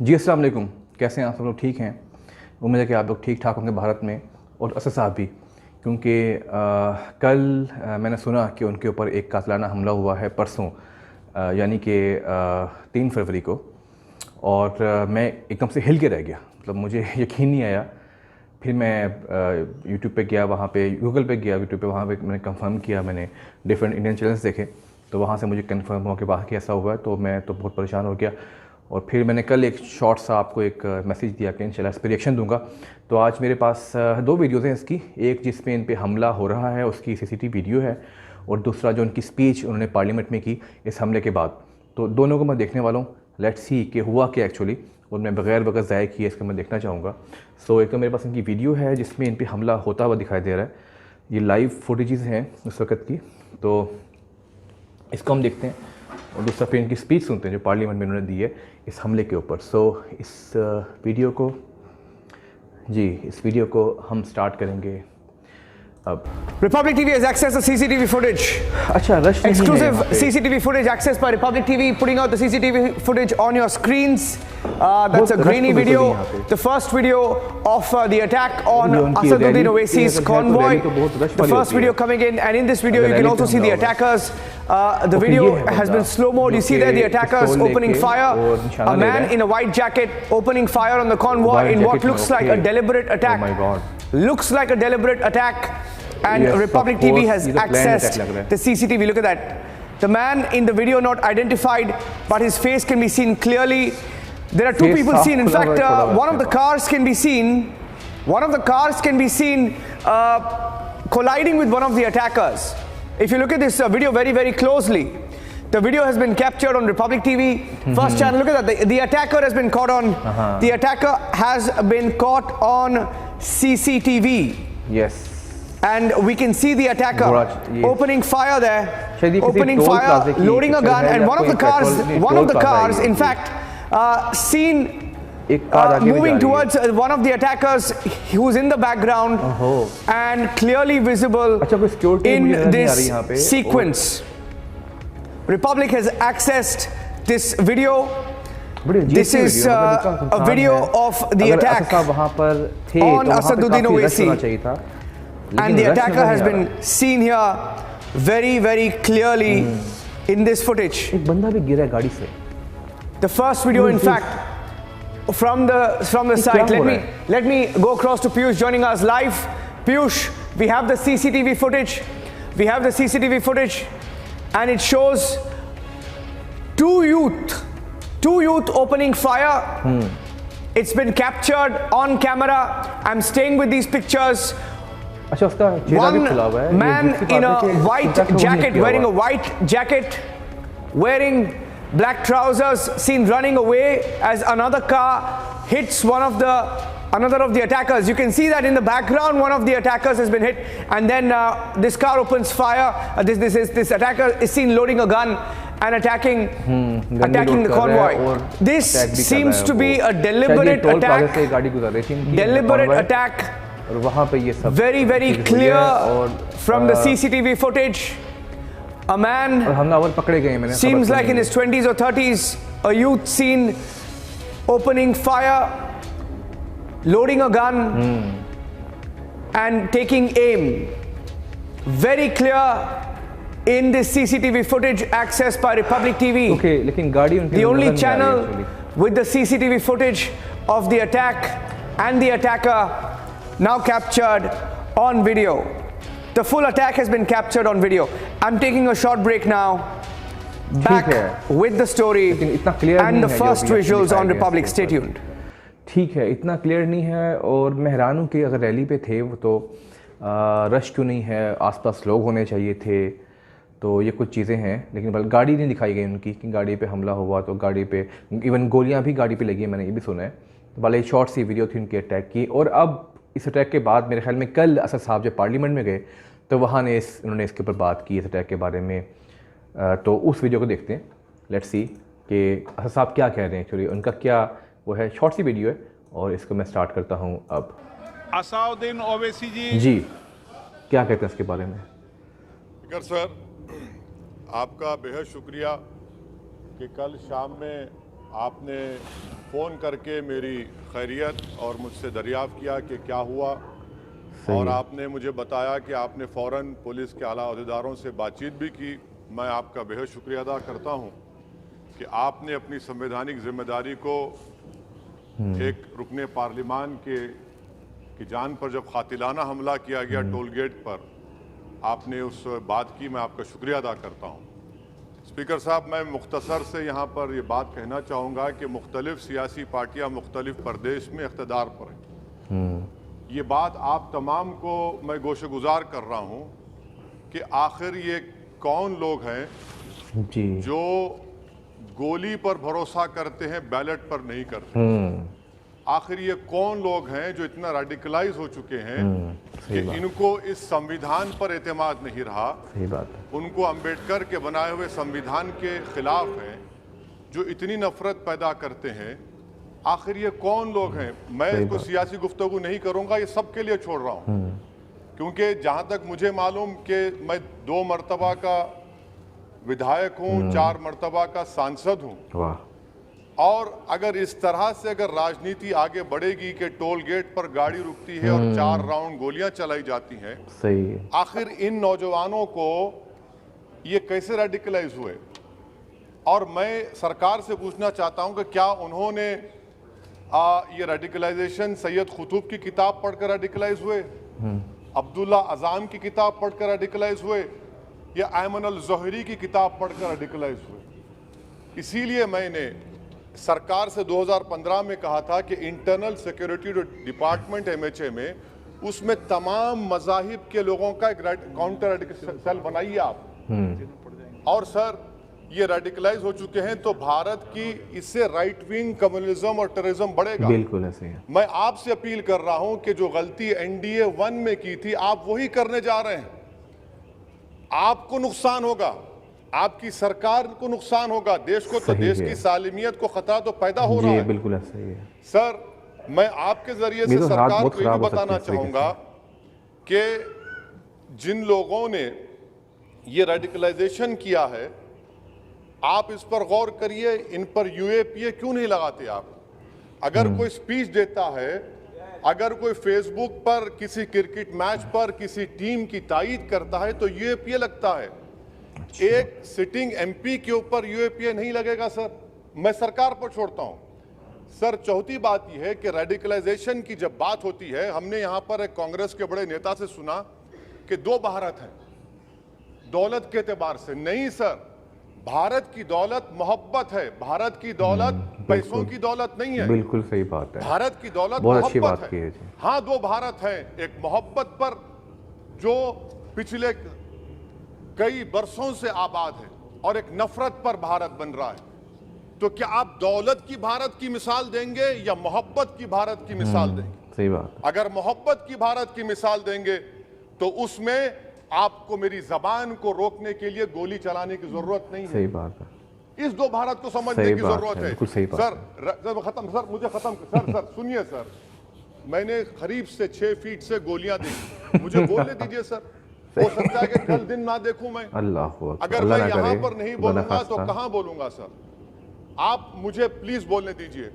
जी अस्सलाम वालेकुम, कैसे हैं आप सब लोग? ठीक हैं? उम्मीद है कि आप लोग ठीक ठाक होंगे भारत में, और असद साहब भी, क्योंकि कल मैंने सुना कि उनके ऊपर एक कातलाना हमला हुआ है परसों, यानी कि 3 फरवरी को। और मैं एकदम से हिल के रह गया, मतलब मुझे यकीन नहीं आया। फिर मैं यूट्यूब पे गया, वहाँ पे गूगल पे गया, यूट्यूब पे, वहाँ पे मैंने कंफर्म किया, मैंने डिफरेंट इंडियन चैनल्स देखे, तो वहाँ से मुझे कंफर्म हुआ कि वाकई ऐसा हुआ है। तो मैं तो बहुत परेशान हो गया, और फिर मैंने कल एक शॉर्ट सा आपको एक मैसेज दिया कि इंशाल्लाह इस पर रिएक्शन दूंगा। तो आज मेरे पास 2 वीडियोज़ हैं इसकी, एक जिसमें इन पे हमला हो रहा है उसकी सीसीटीवी वीडियो है, और दूसरा जो उनकी स्पीच उन्होंने पार्लियामेंट में की इस हमले के बाद। तो दोनों को मैं देखने वाला हूँ, लेट्स सी कि हुआ क्या एक्चुअली, और मैं बगैर वक्त ज़ाया किए इसको मैं देखना चाहूँगा। सो एक तो मेरे पास इनकी वीडियो है जिसमें इन पर हमला होता हुआ दिखाई दे रहा है, ये लाइव फुटेजेस हैं उस वक़्त की, तो इसको हम देखते हैं, और दूसरा फिर इनकी स्पीच सुनते हैं जो पार्लियामेंट में उन्होंने दी है इस हमले के ऊपर। सो इस वीडियो को हम स्टार्ट करेंगे अब। Republic TV has accessed the CCTV footage. अच्छा, रश नहीं है Exclusive यहाँ पे। CCTV footage accessed by Republic TV, putting out the CCTV footage on your screens. That's a grainy video. The first video of the attack on Asaduddin Owaisi's convoy. The first video coming in, and in this video you can also see the attackers. The video has been slow mode. You see there the attackers opening fire. A man in a white jacket opening fire on the convoy in what looks like a deliberate attack. Oh my God. Looks like a deliberate attack. And Yes, Republic of course, TV has ये तो planned accessed attack लग रहा है। the CCTV. Look at that. The man in the video not identified, but his face can be seen clearly. There are 2 Face people साफ seen. In खुला हुआ fact, है, थोड़ा one of the cars can be seen. One of the cars can be seen colliding with one of the attackers. If you look at this video very, very closely, the video has been captured on Republic TV, first channel. Look at that. The attacker has been caught on. The attacker has been caught on CCTV. Yes. And we can see the attacker opening fire there, opening fire, loading a gun, and one of the cars, in fact, seen moving towards one of the attackers who's in the background and clearly visible in this sequence. Republic has accessed this video. This is a video of the attack on Asaduddin Owaisi. And the attacker has been seen here very, very clearly in this footage. एक बंदा भी गिरा है गाड़ी से। The first video, in fact, from the site. Let me go across to Piyush joining us live. Piyush, we have the CCTV footage. We have the CCTV footage, and it shows two youth opening fire. It's been captured on camera. I'm staying with these pictures. अच्छा, उसका चेहरा भी खुला हुआ है। One man in a white jacket, wearing a white jacket, wearing black trousers, seen running away as another car hits another of the attackers. You can see that in the background, one of the attackers has been hit, and then this car opens fire. This attacker is seen loading a gun and attacking the convoy. This seems to be a deliberate attack. Deliberate attack. Very, very clear from the CCTV footage. A man seems like in his 20s or 30s, a youth seen opening fire, loading a gun and taking aim. Very clear in this CCTV footage accessed by Republic TV. Okay, the only channel with the CCTV footage of the attack and the attacker now captured on video. The full attack has been captured on video. I'm taking a short break now. Back with the story and the first visuals on Republic. Stay tuned. ठीक है, इतना clear नहीं है, और मैं हैरान हूँ कि अगर रैली पे थे वो तो रश क्यों नहीं है, आसपास लोग होने चाहिए थे। तो ये कुछ चीज़ें हैं, लेकिन गाड़ी नहीं दिखाई गई उनकी कि गाड़ी पे हमला हुआ, तो गाड़ी पे इवन गोलियाँ भी गाड़ी पे लगी हैं, मैंने ये भी सुना है। तो भले शॉर्ट सी वीडियो थी उनकी अटैक की। और अब इस अटैक के बाद मेरे ख्याल में कल असद साहब जब पार्लियामेंट में गए तो वहाँ उन्होंने इसके ऊपर बात की, इस अटैक के बारे में। तो उस वीडियो को देखते हैं, लेट्स सी कि असद साहब क्या कह रहे हैं एक्चुअली, उनका क्या वो है। शॉर्ट सी वीडियो है, और इसको मैं स्टार्ट करता हूँ अब। असाउद्दीन ओवैसी जी क्या कहते हैं इसके बारे में? सर, आपका बेहद शुक्रिया कि कल शाम में आपने फ़ोन करके मेरी खैरियत और मुझसे दरियाफ़्त किया कि क्या हुआ, और आपने मुझे बताया कि आपने फ़ौरन पुलिस के आला अहदेदारों से बातचीत भी की। मैं आपका बेहद शुक्रिया अदा करता हूं कि आपने अपनी संवैधानिक जिम्मेदारी को एक रुकने पार्लिमान की जान पर जब कातिलाना हमला किया गया टोल गेट पर, आपने उस बात की, मैं आपका शुक्रिया अदा करता हूं। स्पीकर साहब, मैं मुख्तसर से यहाँ पर ये बात कहना चाहूँगा कि मुख्तलिफ सियासी पार्टियाँ मुख्तलिफ प्रदेश में इक़्तिदार पर हैं। ये बात आप तमाम को मैं गोशेगुजार कर रहा हूँ कि आखिर ये कौन लोग हैं जी जो गोली पर भरोसा करते हैं, बैलेट पर नहीं करते। आखिर ये कौन लोग हैं जो इतना रेडिकलाइज हो चुके हैं कि इनको इस संविधान पर एतमाद नहीं रहा। सही बात है। उनको अंबेडकर के बनाए हुए संविधान के खिलाफ हैं, जो इतनी नफरत पैदा करते हैं। आखिर ये कौन लोग हैं? मैं इसको सियासी गुफ्तगू नहीं करूंगा, ये सबके लिए छोड़ रहा हूं, क्योंकि जहां तक मुझे मालूम कि मैं 2 मरतबा का विधायक हूं, 4 मरतबा का सांसद हूं। वाह। और अगर इस तरह से अगर राजनीति आगे बढ़ेगी कि टोल गेट पर गाड़ी रुकती है और 4 राउंड गोलियां चलाई जाती हैं, सही है। आखिर इन नौजवानों को ये कैसे रेडिकलाइज हुए? और मैं सरकार से पूछना चाहता हूं कि क्या उन्होंने ये रेडिकलाइजेशन सैयद कुतुब की किताब पढ़कर रेडिकलाइज हुए, अब्दुल्ला अज़ाम की किताब पढ़कर रेडिकलाइज हुए, या अयमन अल ज़ोहरी की किताब पढ़कर रेडिकलाइज हुए? इसीलिए मैंने सरकार से 2015 में कहा था कि इंटरनल सिक्योरिटी डिपार्टमेंट MHA में, उसमें तमाम मज़ाहिब के लोगों का एक काउंटर रेडिकल सेल बनाइए आप। और सर, ये रेडिकलाइज हो चुके हैं तो भारत की इससे राइट विंग कम्युनिज्म और टेररिज्म बढ़ेगा। बिल्कुल ऐसे है। मैं आपसे अपील कर रहा हूं कि जो गलती NDA 1 में की थी, आप वही करने जा रहे हैं। आपको नुकसान होगा, आपकी सरकार को नुकसान होगा, देश को तो, देश की सालिमियत को खतरा तो पैदा हो रहा है। बिल्कुल ऐसा ही है सर। मैं आपके जरिए से सरकार को ये बताना चाहूंगा कि जिन लोगों ने ये रेडिकलाइजेशन किया है, आप इस पर गौर करिए, इन पर UAPA क्यों नहीं लगाते आप? अगर कोई स्पीच देता है, अगर कोई फेसबुक पर किसी क्रिकेट मैच पर किसी टीम की तायीद करता है तो UAPA लगता है। एक सिटिंग MP के ऊपर UAPA नहीं लगेगा सर। मैं सरकार पर छोड़ता हूं। सर, चौथी बात यह है कि रेडिकलाइजेशन की जब बात होती है, हमने यहां पर एक कांग्रेस के बड़े नेता से सुना कि 2 भारत हैं दौलत के एतबार से। नहीं सर, भारत की दौलत मोहब्बत है। भारत की दौलत पैसों की दौलत नहीं है। बिल्कुल सही बात है। भारत की दौलत बहुत अच्छी मोहब्बत बात की है जी। हाँ, 2 भारत हैं। एक मोहब्बत पर जो पिछले कई बरसों से आबाद है, और एक नफरत पर भारत बन रहा है। तो क्या आप दौलत की भारत की मिसाल देंगे या मोहब्बत की भारत की मिसाल देंगे? सही बात। अगर मोहब्बत की भारत की मिसाल देंगे तो उसमें आपको मेरी जबान को रोकने के लिए गोली चलाने की जरूरत नहीं है। सही बात है। इस 2 भारत को समझने की जरूरत है। सही बात सर, खत्म सर, मुझे खत्म सर सुनिए सर, मैंने करीब से 6 फीट से गोलियां देखी, मुझे बोलने दीजिए सर। हो सकता है कि कल दिन ना देखूं मैं। अल्लाह, अगर मैं यहाँ पर नहीं बोलूंगा तो कहां बोलूंगा सर? आप मुझे प्लीज बोलने दीजिए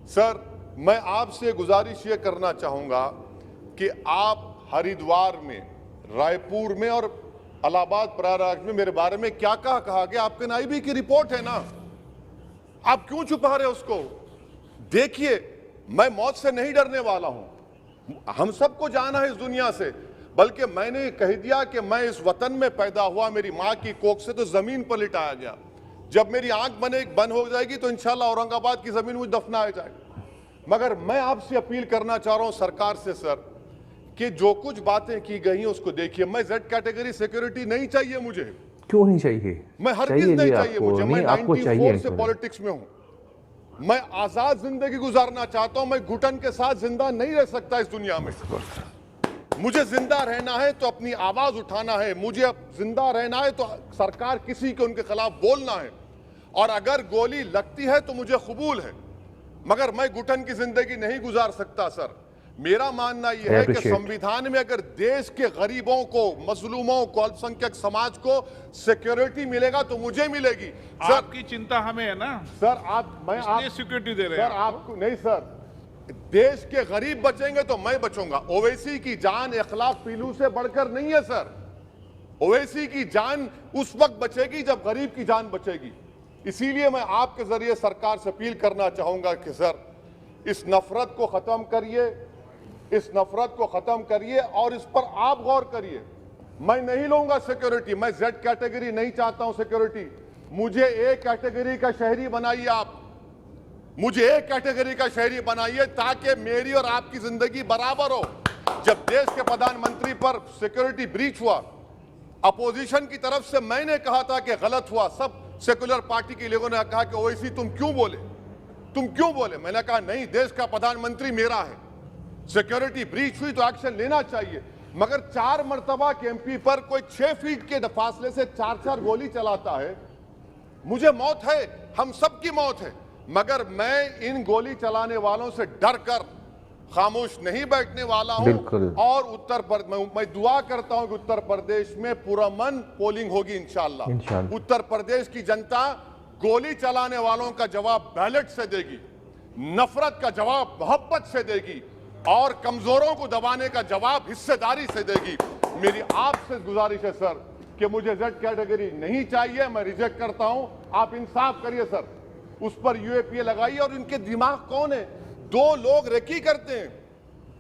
सर। मैं आपसे गुजारिश ये करना चाहूंगा कि आप हरिद्वार में, रायपुर में और इलाहाबाद प्रयागराज में मेरे बारे में क्या कहा गया? आपके नाईबी की रिपोर्ट है ना, आप क्यों छुपा रहे उसको? देखिए, मैं मौत से नहीं डरने वाला हूं, हम सबको जाना है इस दुनिया से। बल्कि मैंने कह दिया कि मैं इस वतन में पैदा हुआ, मेरी मां की कोख से तो जमीन पर लिटाया गया। जब मेरी आंख बंद हो जाएगी तो इंशाल्लाह औरंगाबाद की जमीन मुझे दफनाया जाएगा। मगर मैं आपसे अपील करना चाह रहा हूं सरकार से सर, कि जो कुछ बातें की गई हैं उसको देखिए। मैं Z कैटेगरी सिक्योरिटी नहीं चाहिए मुझे। क्यों नहीं चाहिए? मैं हर चीज नहीं चाहिए मुझे। मैं 94 से पॉलिटिक्स में हूं। मैं आजाद जिंदगी गुजारना चाहता हूं। मैं घुटन के साथ जिंदा नहीं रह सकता इस दुनिया में। मुझे जिंदा रहना है तो अपनी आवाज उठाना है। मुझे अब जिंदा रहना है तो सरकार किसी के उनके खिलाफ बोलना है। और अगर गोली लगती है तो मुझे कबूल है, मगर मैं घुटन की जिंदगी नहीं गुजार सकता सर। मेरा मानना यह है कि संविधान में अगर देश के गरीबों को, मजलूमों को, अल्पसंख्यक समाज को सिक्योरिटी मिलेगा तो मुझे मिलेगी। सर, आपकी चिंता हमें है ना सर, इसलिए सिक्योरिटी दे रहे हैं सर आपको नहीं सर, देश के गरीब बचेंगे तो मैं बचूंगा। ओवैसी की जान इखलाक पीलू से बढ़कर नहीं है सर। ओवैसी की जान उस वक्त बचेगी जब गरीब की जान बचेगी। इसीलिए मैं आपके जरिए सरकार से अपील करना चाहूंगा कि सर इस नफरत को खत्म करिए, इस नफरत को खत्म करिए और इस पर आप गौर करिए। मैं नहीं लूंगा सिक्योरिटी, मैं जेड कैटेगरी नहीं चाहता हूं सिक्योरिटी। मुझे ए कैटेगरी का शहरी बनाइए आप, मुझे ए कैटेगरी का शहरी बनाइए ताकि मेरी और आपकी जिंदगी बराबर हो। जब देश के प्रधानमंत्री पर सिक्योरिटी ब्रीच हुआ, अपोजिशन की तरफ से मैंने कहा था कि गलत हुआ। सब सेकुलर पार्टी के लोगों ने कहा कि ओवैसी तुम क्यों बोले, तुम क्यों बोले। मैंने कहा नहीं, देश का प्रधानमंत्री मेरा है, सिक्योरिटी ब्रीच हुई तो एक्शन लेना चाहिए। मगर 4 मर्तबा के एमपी पर कोई 6 फीट के फासले से 4-4 गोली चलाता है। मुझे मौत है, हम सबकी मौत है, मगर मैं इन गोली चलाने वालों से डर कर खामोश नहीं बैठने वाला हूं। और मैं दुआ करता हूं कि उत्तर प्रदेश में पुरअमन पोलिंग होगी इंशाअल्लाह। उत्तर प्रदेश की जनता गोली चलाने वालों का जवाब बैलेट से देगी, नफरत का जवाब मोहब्बत से देगी और कमजोरों को दबाने का जवाब हिस्सेदारी से देगी। मेरी आपसे गुजारिश है सर कि मुझे जेड कैटेगरी नहीं चाहिए, मैं रिजेक्ट करता हूं। आप इंसाफ करिए सर, उस पर यूएपीए लगाइए। और इनके दिमाग कौन है? 2 लोग रेकी करते हैं,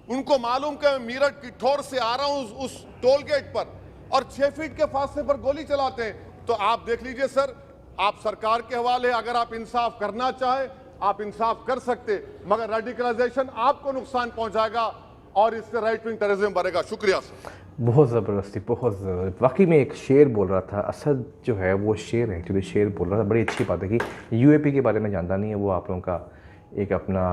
उनको मालूम कि मैं मीरठ की ठोर से आ रहा हूं उस टोल गेट पर, और 6 फीट के फासले पर गोली चलाते हैं। तो आप देख लीजिए सर, आप सरकार के हवाले, अगर आप इंसाफ करना चाहे आप इंसाफ कर सकते, मगर रेडिकलाइजेशन आपको नुकसान पहुंचाएगा और इससे राइट विंग टेररिज्म बढ़ेगा। शुक्रिया सर। बहुत ज़बरदस्ती, बहुत वाकई में एक शेर बोल रहा था। असद जो है वो शेर है, एक्चुअली शेर बोल रहा था। बड़ी अच्छी बात है कि यूएपी के बारे में जानता नहीं है वो, आप लोगों का एक अपना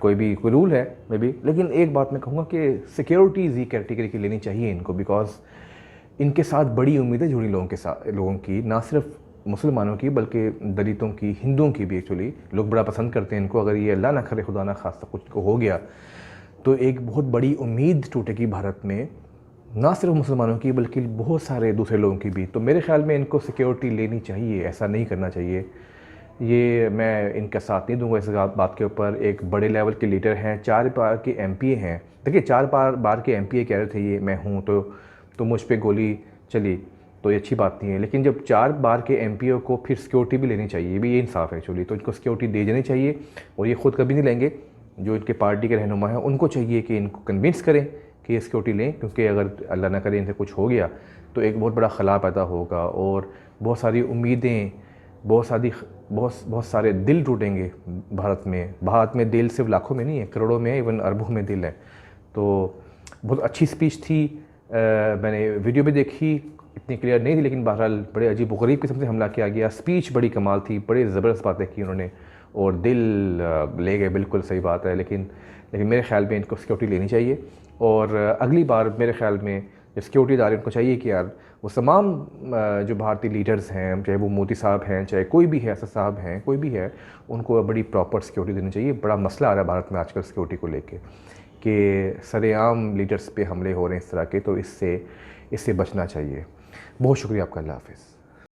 कोई रूल है मे बी। लेकिन एक बात मैं कहूँगा कि सिक्योरिटीज़ ही कैटेगरी की लेनी चाहिए इनको, बिकॉज इनके साथ बड़ी उम्मीदें जुड़ी लोगों की, ना सिर्फ मुसलमानों की बल्कि दलितों की, हिंदुओं की भी। एक्चुअली लोग बड़ा पसंद करते हैं इनको। अगर ये अल्लाह ना करे, खुदा ना खास्ता कुछ को हो गया तो एक बहुत बड़ी उम्मीद टूटेगी भारत में, ना सिर्फ मुसलमानों की बल्कि बहुत सारे दूसरे लोगों की भी। तो मेरे ख्याल में इनको सिक्योरिटी लेनी चाहिए, ऐसा नहीं करना चाहिए। ये मैं इनका साथ नहीं दूंगा इस बात के ऊपर। एक बड़े लेवल के लीडर हैं, 4 बार के एमपीए हैं। देखिए 4 बार के एमपीए कह रहे थे ये मैं हूँ तो मुझ पे गोली चली तो ये अच्छी बात नहीं है। लेकिन जब 4 बार के एमपीओ को फिर सिक्योरिटी भी लेनी चाहिए, भी ये इंसाफ है एक्चुअली। तो इनको सिक्योरिटी दे देनी चाहिए और ये ख़ुद कभी नहीं लेंगे। जो इनके पार्टी के रहनुमा हैं उनको चाहिए कि इनको कन्विंस करें कि ये सिक्योरिटी लें, क्योंकि अगर अल्लाह ना करे इनसे कुछ हो गया तो एक बहुत बड़ा खला पैदा होगा और बहुत सारी उम्मीदें, बहुत सारे दिल टूटेंगे भारत में। भारत में दिल सिर्फ लाखों में नहीं है, करोड़ों में, इवन अरबों में दिल है। तो बहुत अच्छी स्पीच थी, मैंने वीडियो भी देखी, इतनी क्लियर नहीं थी लेकिन बहरहाल बड़े अजीब व गरीब किस्म से हमला किया गया। स्पीच बड़ी कमाल थी, बड़े ज़बरदस्त बातें की उन्होंने और दिल ले गए, बिल्कुल सही बात है। लेकिन मेरे ख्याल में इनको सिक्योरिटी लेनी चाहिए और अगली बार मेरे ख्याल में सिक्योरिटी दार इनको चाहिए कि यार वो तमाम जो भारतीय लीडर्स हैं, चाहे वो मोदी साहब हैं, चाहे कोई भी है, असद साहब हैं, कोई भी है, उनको बड़ी प्रॉपर सिक्योरिटी देनी चाहिए। बड़ा मसला आ रहा है भारत में आजकल सिक्योरिटी को लेके कि सरेआम लीडर्स पे हमले हो रहे हैं इस तरह के, तो इससे बचना चाहिए। बहुत शुक्रिया आपका, अल्लाह हाफ़िज़।